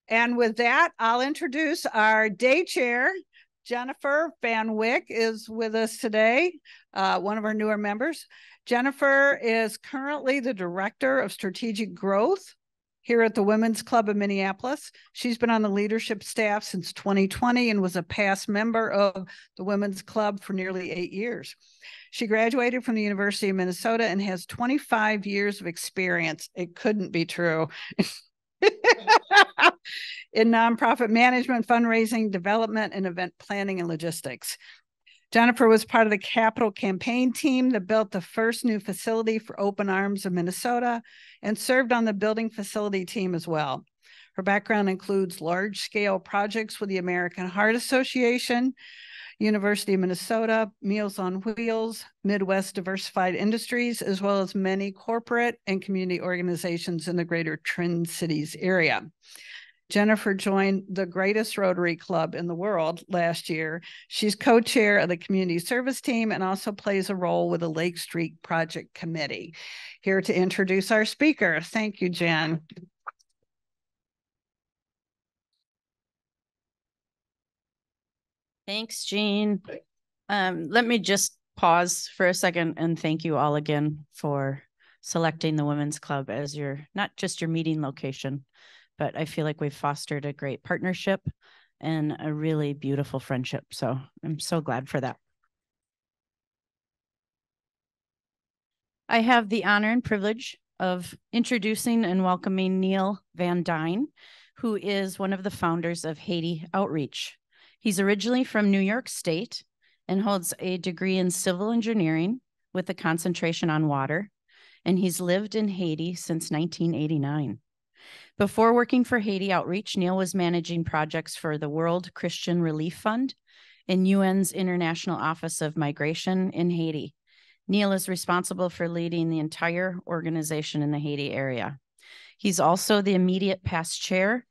And with that, I'll introduce our day chair. Jennifer Van Wyck is with us today, one of our newer members. Jennifer is currently the Director of Strategic Growth here at the Women's Club of Minneapolis. She's been on the leadership staff since 2020 and was a past member of the Women's Club for nearly 8 years. She graduated from the University of Minnesota and has 25 years of experience. It couldn't be true. In nonprofit management, fundraising, development, and event planning and logistics. Jennifer was part of the capital campaign team that built the first new facility for Open Arms of Minnesota and served on the building facility team as well. Her background includes large-scale projects with the American Heart Association, University of Minnesota, Meals on Wheels, Midwest Diversified Industries, as well as many corporate and community organizations in the greater Twin Cities area. Jennifer joined the greatest Rotary Club in the world last year. She's co-chair of the community service team and also plays a role with the Lake Street Project Committee. Here to introduce our speaker. Thank you, Jen. Thanks, Jean. Let me just pause for a second and thank you all again for selecting the Women's Club as not just your meeting location, but I feel like we've fostered a great partnership and a really beautiful friendship. So I'm so glad for that. I have the honor and privilege of introducing and welcoming Neil Van Dyne, who is one of the founders of Haiti Outreach. He's originally from New York State and holds a degree in civil engineering with a concentration on water, and he's lived in Haiti since 1989. Before working for Haiti Outreach, Neil was managing projects for the World Christian Relief Fund and UN's International Office of Migration in Haiti. Neil is responsible for leading the entire organization in the Haiti area. He's also the immediate past chair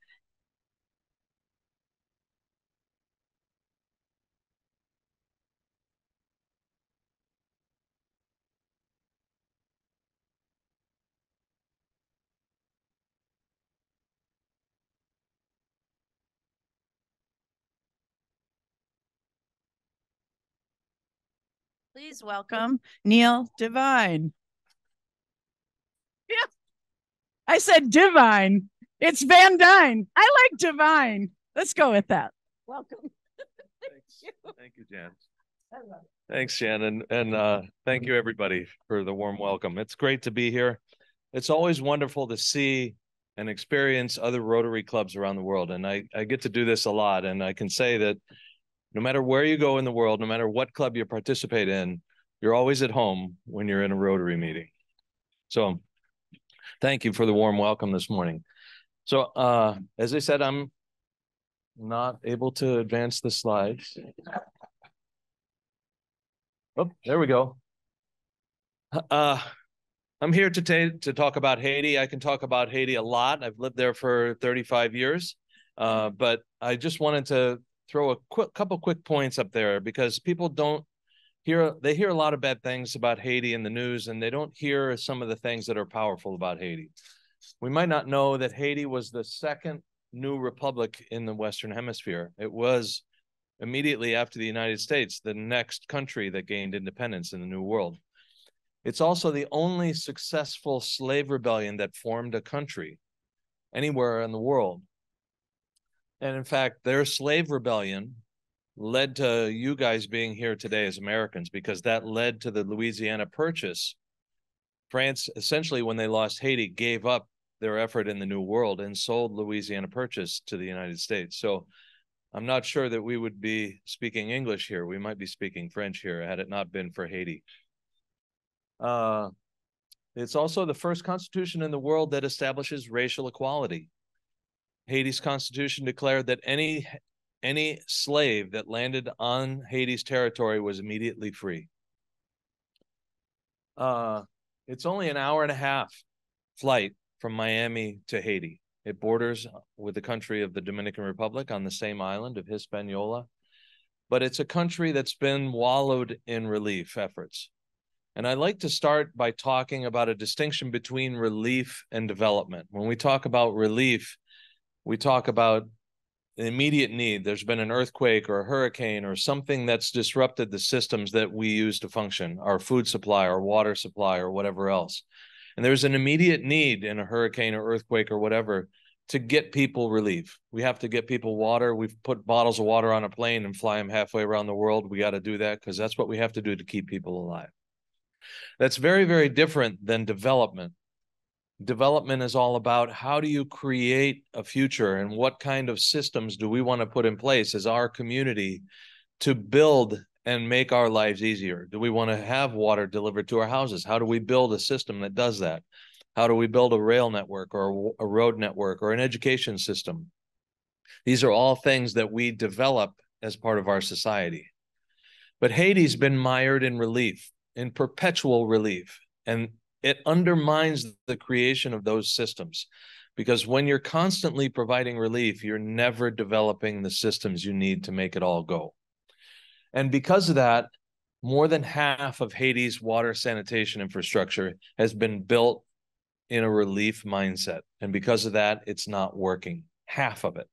Please welcome Neil Devine. Yeah, I said Divine. It's Van Dyne. I like Divine. Let's go with that. Welcome. Thank you, Jan. Thanks, Jan, and thank you everybody for the warm welcome. It's great to be here. It's always wonderful to see and experience other Rotary clubs around the world, and I get to do this a lot, and I can say that no matter where you go in the world, no matter what club you participate in, you're always at home when you're in a Rotary meeting. So thank you for the warm welcome this morning. So as I said, I'm not able to advance the slides. Oh, there we go. I'm here to talk about Haiti. I can talk about Haiti a lot. I've lived there for 35 years, but I just wanted to throw a couple quick points up there because people don't hear, they hear a lot of bad things about Haiti in the news, and they don't hear some of the things that are powerful about Haiti. We might not know that Haiti was the second new republic in the Western Hemisphere. It was immediately after the United States, the next country that gained independence in the New World. It's also the only successful slave rebellion that formed a country anywhere in the world. And in fact, their slave rebellion led to you guys being here today as Americans, because that led to the Louisiana Purchase. France, essentially, when they lost Haiti, gave up their effort in the New World and sold Louisiana Purchase to the United States. So I'm not sure that we would be speaking English here. We might be speaking French here had it not been for Haiti. It's also the first constitution in the world that establishes racial equality. Haiti's constitution declared that any slave that landed on Haiti's territory was immediately free. It's only an hour and a half flight from Miami to Haiti. It borders with the country of the Dominican Republic on the same island of Hispaniola, but it's a country that's been wallowed in relief efforts. And I'd like to start by talking about a distinction between relief and development. When we talk about relief, we talk about an immediate need. There's been an earthquake or a hurricane or something that's disrupted the systems that we use to function, our food supply, our water supply, or whatever else. And there's an immediate need in a hurricane or earthquake or whatever to get people relief. We have to get people water. We've put bottles of water on a plane and fly them halfway around the world. We got to do that because that's what we have to do to keep people alive. That's very, very different than development. Development is all about how do you create a future and what kind of systems do we want to put in place as our community to build and make our lives easier? Do we want to have water delivered to our houses? How do we build a system that does that? How do we build a rail network or a road network or an education system? These are all things that we develop as part of our society. But Haiti's been mired in relief, in perpetual relief, and it undermines the creation of those systems, because when you're constantly providing relief, you're never developing the systems you need to make it all go. And because of that, more than half of Haiti's water sanitation infrastructure has been built in a relief mindset. And because of that, it's not working, half of it.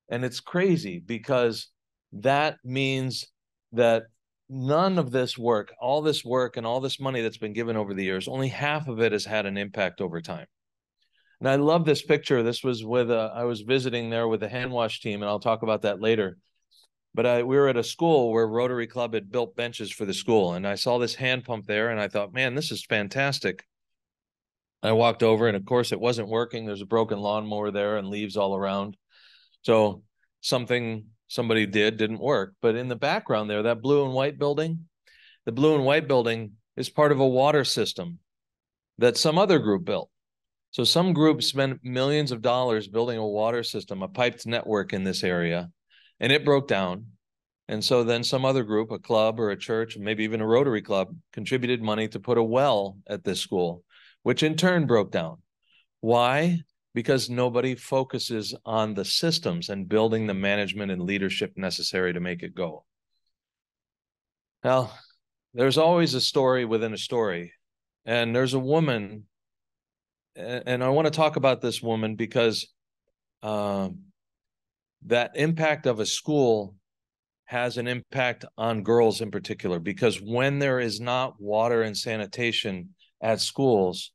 And it's crazy because that means that none of this work, all this work and all this money that's been given over the years, only half of it has had an impact over time. And I love this picture. This was with I was visiting there with the hand wash team, and I'll talk about that later. But we were at a school where Rotary Club had built benches for the school, and I saw this hand pump there, and I thought, man, this is fantastic. I walked over, and of course it wasn't working. There's a broken lawnmower there and leaves all around. So something somebody didn't work. But in the background there, that blue and white building, the blue and white building is part of a water system that some other group built. So some group spent millions of dollars building a water system, a piped network in this area, and it broke down. And so then some other group, a club or a church, maybe even a Rotary Club, contributed money to put a well at this school, which in turn broke down. Why? Because nobody focuses on the systems and building the management and leadership necessary to make it go. Now, there's always a story within a story. And there's a woman, and I want to talk about this woman because that impact of a school has an impact on girls in particular, because when there is not water and sanitation at schools,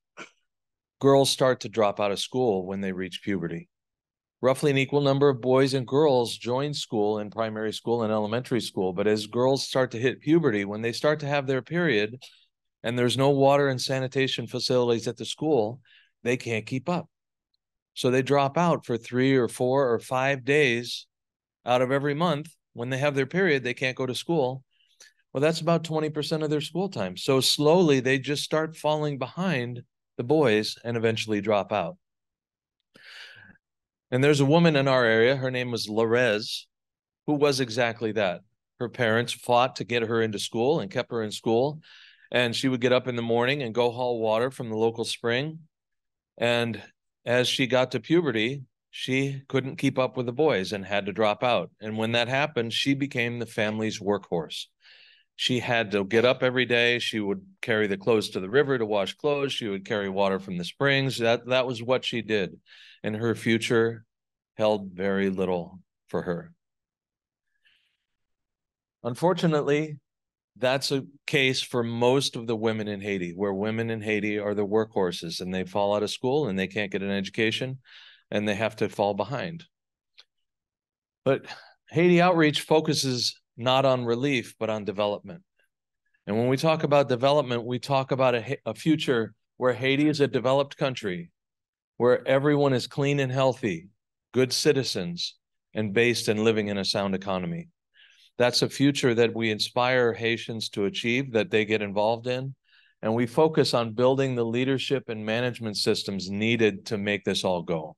girls start to drop out of school when they reach puberty. Roughly an equal number of boys and girls join school in primary school and elementary school. But as girls start to hit puberty, when they start to have their period and there's no water and sanitation facilities at the school, they can't keep up. So they drop out for 3 or 4 or 5 days out of every month. When they have their period, they can't go to school. Well, that's about 20% of their school time. So slowly they just start falling behind the boys and eventually drop out. And there's a woman in our area, her name was Larez, who was exactly that. Her parents fought to get her into school and kept her in school. And she would get up in the morning and go haul water from the local spring. And as she got to puberty, she couldn't keep up with the boys and had to drop out. And when that happened, she became the family's workhorse. She had to get up every day. She would carry the clothes to the river to wash clothes. She would carry water from the springs. That was what she did. And her future held very little for her. Unfortunately, that's a case for most of the women in Haiti, where women in Haiti are the workhorses and they fall out of school and they can't get an education and they have to fall behind. But Haiti Outreach focuses not on relief, but on development. And when we talk about development, we talk about a future where Haiti is a developed country, where everyone is clean and healthy, good citizens, and based and living in a sound economy. That's a future that we inspire Haitians to achieve, that they get involved in. And we focus on building the leadership and management systems needed to make this all go.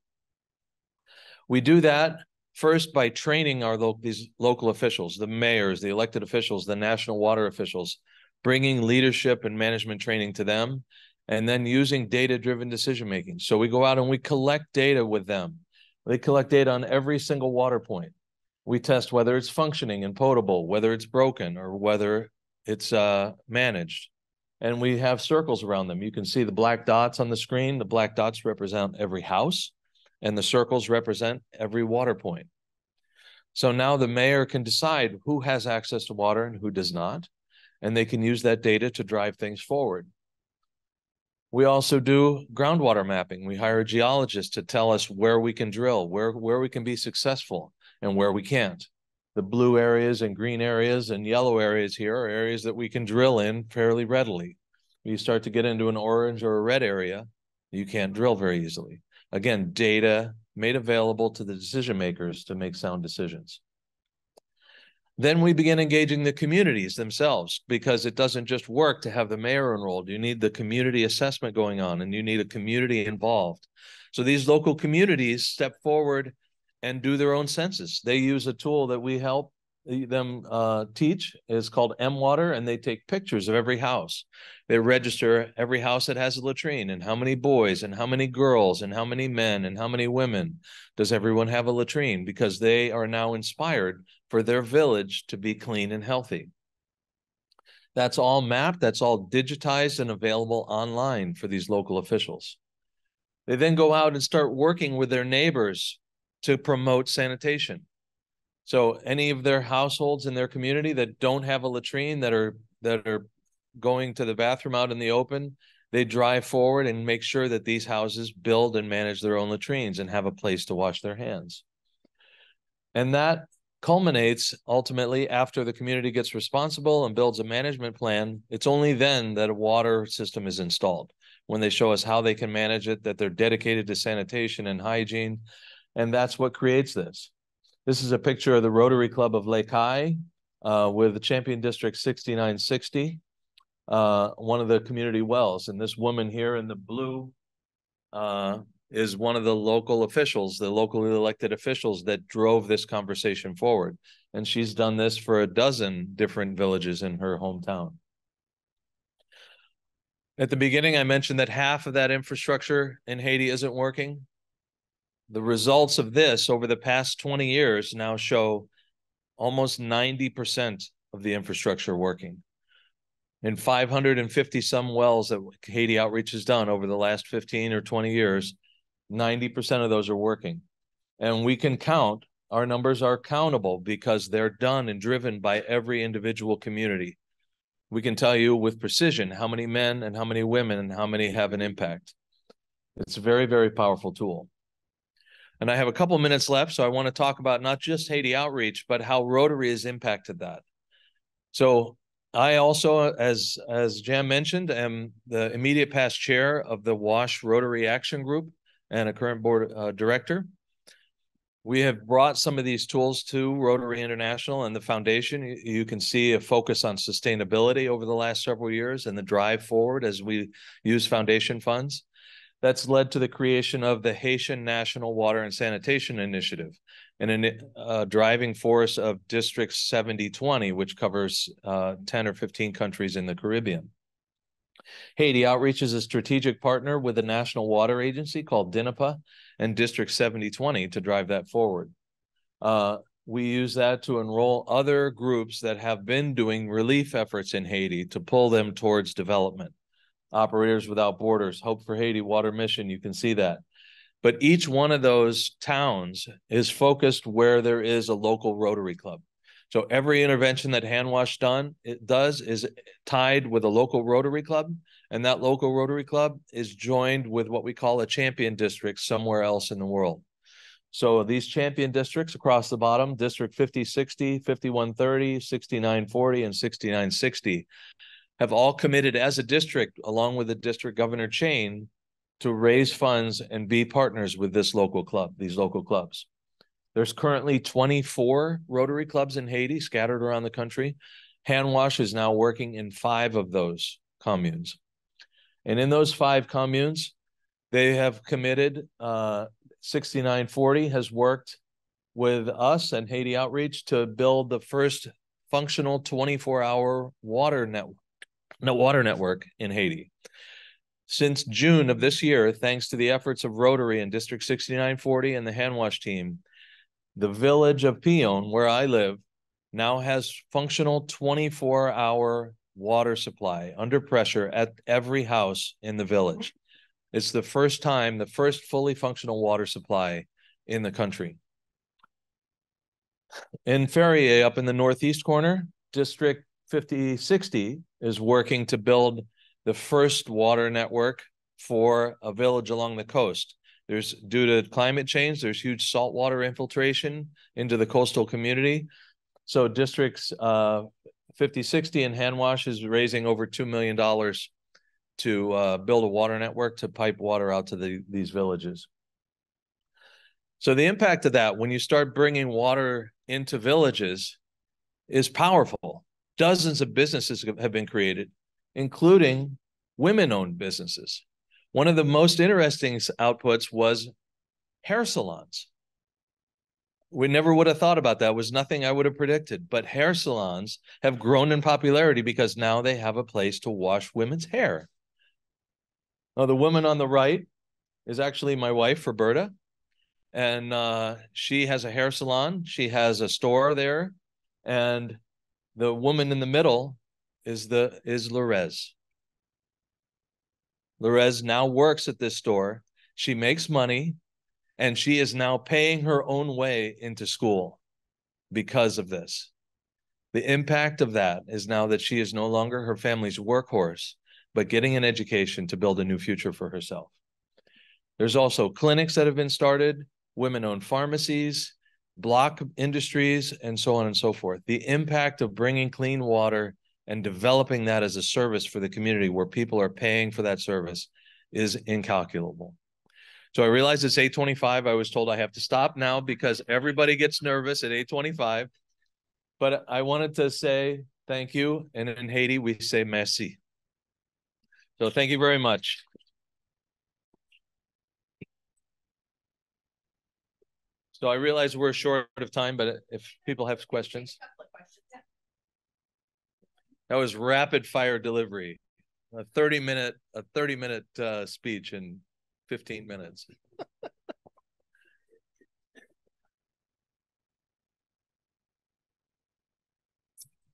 We do that first by training these local officials, the mayors, the elected officials, the national water officials, bringing leadership and management training to them, and then using data-driven decision-making. So we go out and we collect data with them. They collect data on every single water point. We test whether it's functioning and potable, whether it's broken, or whether it's managed. And we have circles around them. You can see the black dots on the screen. The black dots represent every house. and the circles represent every water point. So now the mayor can decide who has access to water and who does not, and they can use that data to drive things forward. We also do groundwater mapping. We hire a geologist to tell us where we can drill, where we can be successful, and where we can't. The blue areas and green areas and yellow areas here are areas that we can drill in fairly readily. You start to get into an orange or a red area, you can't drill very easily. Again, data made available to the decision makers to make sound decisions. Then we begin engaging the communities themselves, because it doesn't just work to have the mayor enrolled. You need the community assessment going on, and you need a community involved. So these local communities step forward and do their own census. They use a tool that we help them teach. It's called M-Water, and they take pictures of every house. They register every house that has a latrine, and how many boys and how many girls and how many men and how many women does everyone have a latrine, because they are now inspired for their village to be clean and healthy. That's all mapped, that's all digitized and available online for these local officials. They then go out and start working with their neighbors to promote sanitation. So any of their households in their community that don't have a latrine, that are going to the bathroom out in the open, they drive forward and make sure that these houses build and manage their own latrines and have a place to wash their hands. And that culminates ultimately after the community gets responsible and builds a management plan. It's only then that a water system is installed, when they show us how they can manage it, that they're dedicated to sanitation and hygiene. And that's what creates this. This is a picture of the Rotary Club of Lake High with the Champion District 6960, one of the community wells. And this woman here in the blue is one of the local officials, the locally elected officials that drove this conversation forward. And she's done this for a dozen different villages in her hometown. At the beginning, I mentioned that half of that infrastructure in Haiti isn't working. The results of this over the past 20 years now show almost 90% of the infrastructure working. In 550 some wells that Haiti Outreach has done over the last 15 or 20 years, 90% of those are working. And we can count, our numbers are countable because they're done and driven by every individual community. We can tell you with precision how many men and how many women and how many have an impact. It's a very, very powerful tool. And I have a couple minutes left, so I want to talk about not just Haiti Outreach, but how Rotary has impacted that. So I also, as Jan mentioned, am the immediate past chair of the WASH Rotary Action Group and a current board director. We have brought some of these tools to Rotary International and the foundation. You can see a focus on sustainability over the last several years and the drive forward as we use foundation funds. That's led to the creation of the Haitian National Water and Sanitation Initiative, and a driving force of District 7020, which covers 10 or 15 countries in the Caribbean. Haiti Outreach is a strategic partner with the National Water Agency called DINAPA and District 7020 to drive that forward. We use that to enroll other groups that have been doing relief efforts in Haiti to pull them towards development. Operators Without Borders, Hope for Haiti, Water Mission, you can see that. But each one of those towns is focused where there is a local Rotary Club. So every intervention that Handwash does is tied with a local Rotary Club, and that local Rotary Club is joined with what we call a champion district somewhere else in the world. So these champion districts across the bottom, District 5060, 5130, 6940, and 6960, have all committed as a district, along with the district governor chain, to raise funds and be partners with this local club, these local clubs. There's currently 24 Rotary clubs in Haiti scattered around the country. Handwash is now working in 5 of those communes. And in those 5 communes, they have committed, 6940 has worked with us and Haiti Outreach to build the first functional 24-hour water network in Haiti. Since June of this year, thanks to the efforts of Rotary and District 6940 and the Handwash team, the village of Pion, where I live, now has functional 24-hour water supply under pressure at every house in the village. It's the first time, the first fully functional water supply in the country. In Ferrier, up in the northeast corner, District 5060 is working to build the first water network for a village along the coast. Due to climate change, there's huge saltwater infiltration into the coastal community. So districts 5060 and Handwash is raising over $2 million to build a water network to pipe water out to these villages. So the impact of that, when you start bringing water into villages, is powerful. Dozens of businesses have been created, including women-owned businesses. One of the most interesting outputs was hair salons. We never would have thought about that. It was nothing I would have predicted. But hair salons have grown in popularity because now they have a place to wash women's hair. Now, the woman on the right is actually my wife, Roberta. And she has a hair salon. She has a store there. And the woman in the middle is Lorez. Lorez now works at this store. She makes money, and she is now paying her own way into school because of this. The impact of that is now that she is no longer her family's workhorse, but getting an education to build a new future for herself. There's also clinics that have been started, women-owned pharmacies, block industries, and so on and so forth. The impact of bringing clean water and developing that as a service for the community where people are paying for that service is incalculable. So I realize it's 8:25. I was told I have to stop now because everybody gets nervous at 8:25. But I wanted to say thank you. And in Haiti, we say merci. So thank you very much. So I realize we're short of time, but if people have questions. That was rapid fire delivery. A 30-minute speech in 15 minutes.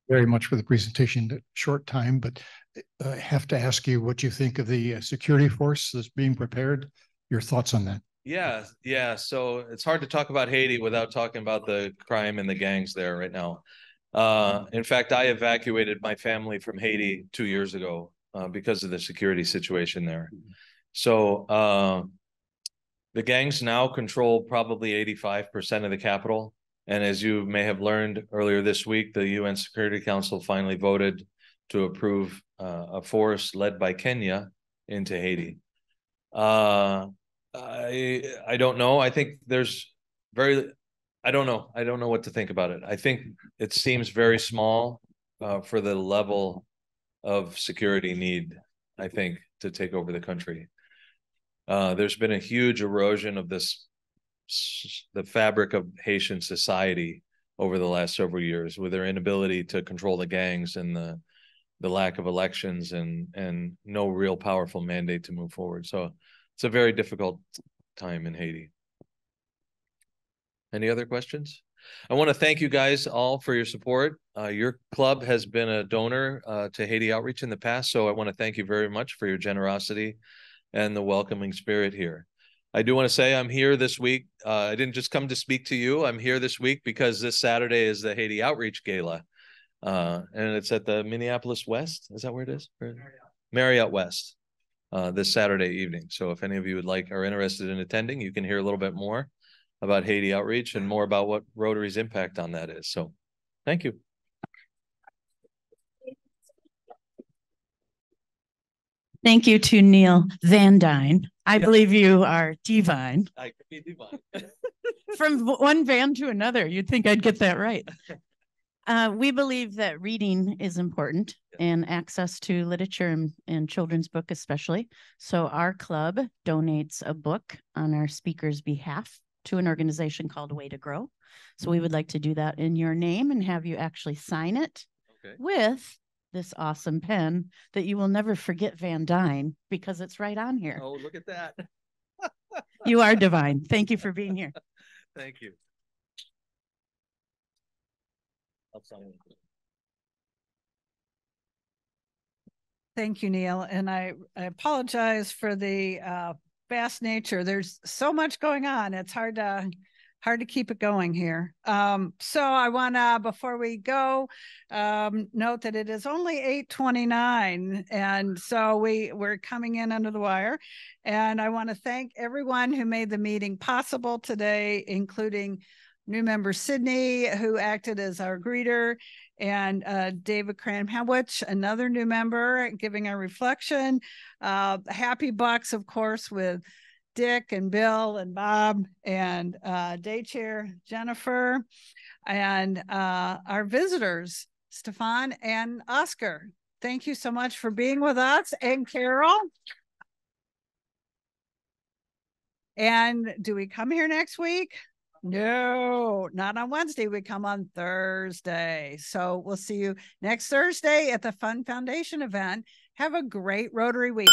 Very much for the presentation. Short time, but I have to ask you what you think of the security force that's being prepared. Your thoughts on that? Yeah. So it's hard to talk about Haiti without talking about the crime and the gangs there right now. In fact, I evacuated my family from Haiti 2 years ago because of the security situation there. So the gangs now control probably 85% of the capital. And as you may have learned earlier this week, the UN Security Council finally voted to approve a force led by Kenya into Haiti. I don't know. I think I don't know. I don't know what to think about it. I think it seems very small for the level of security need, I think, to take over the country. There's been a huge erosion of the fabric of Haitian society over the last several years with their inability to control the gangs and the lack of elections and no real powerful mandate to move forward. So it's a very difficult time in Haiti. Any other questions? I want to thank you guys all for your support. Your club has been a donor to Haiti Outreach in the past, so I want to thank you very much for your generosity and the welcoming spirit here. I do want to say I'm here this week. I didn't just come to speak to you. I'm here this week because this Saturday is the Haiti Outreach Gala. And it's at the Minneapolis West. Is that where it is? Marriott West this Saturday evening. So if any of you are interested in attending, you can hear a little bit more about Haiti Outreach and more about what Rotary's impact on that is. So thank you. Thank you to Neil Van Dyne. I believe you are divine. I could be divine. From one van to another, you'd think I'd get that right. We believe that reading is important and access to literature and children's book especially. So our club donates a book on our speaker's behalf to an organization called Way to Grow. So we would like to do that in your name and have you actually sign it with this awesome pen that you will never forget Van Dyne because it's right on here. Oh, look at that. You are divine. Thank you for being here. Thank you. I'll sign it. Thank you, Neil. And I apologize for the fast nature. There's so much going on. It's hard to keep it going here. So I want to, before we go, note that it is only 8:29. And so we're coming in under the wire. And I want to thank everyone who made the meeting possible today, including new member Sydney, who acted as our greeter, and David Kramhowicz, another new member, giving a reflection. Happy Bucks, of course, with Dick and Bill and Bob and day chair Jennifer, and our visitors, Stefan and Oscar. Thank you so much for being with us, and Carol. And do we come here next week? No, not on Wednesday. We come on Thursday. So we'll see you next Thursday at the Fun Foundation event. Have a great Rotary week.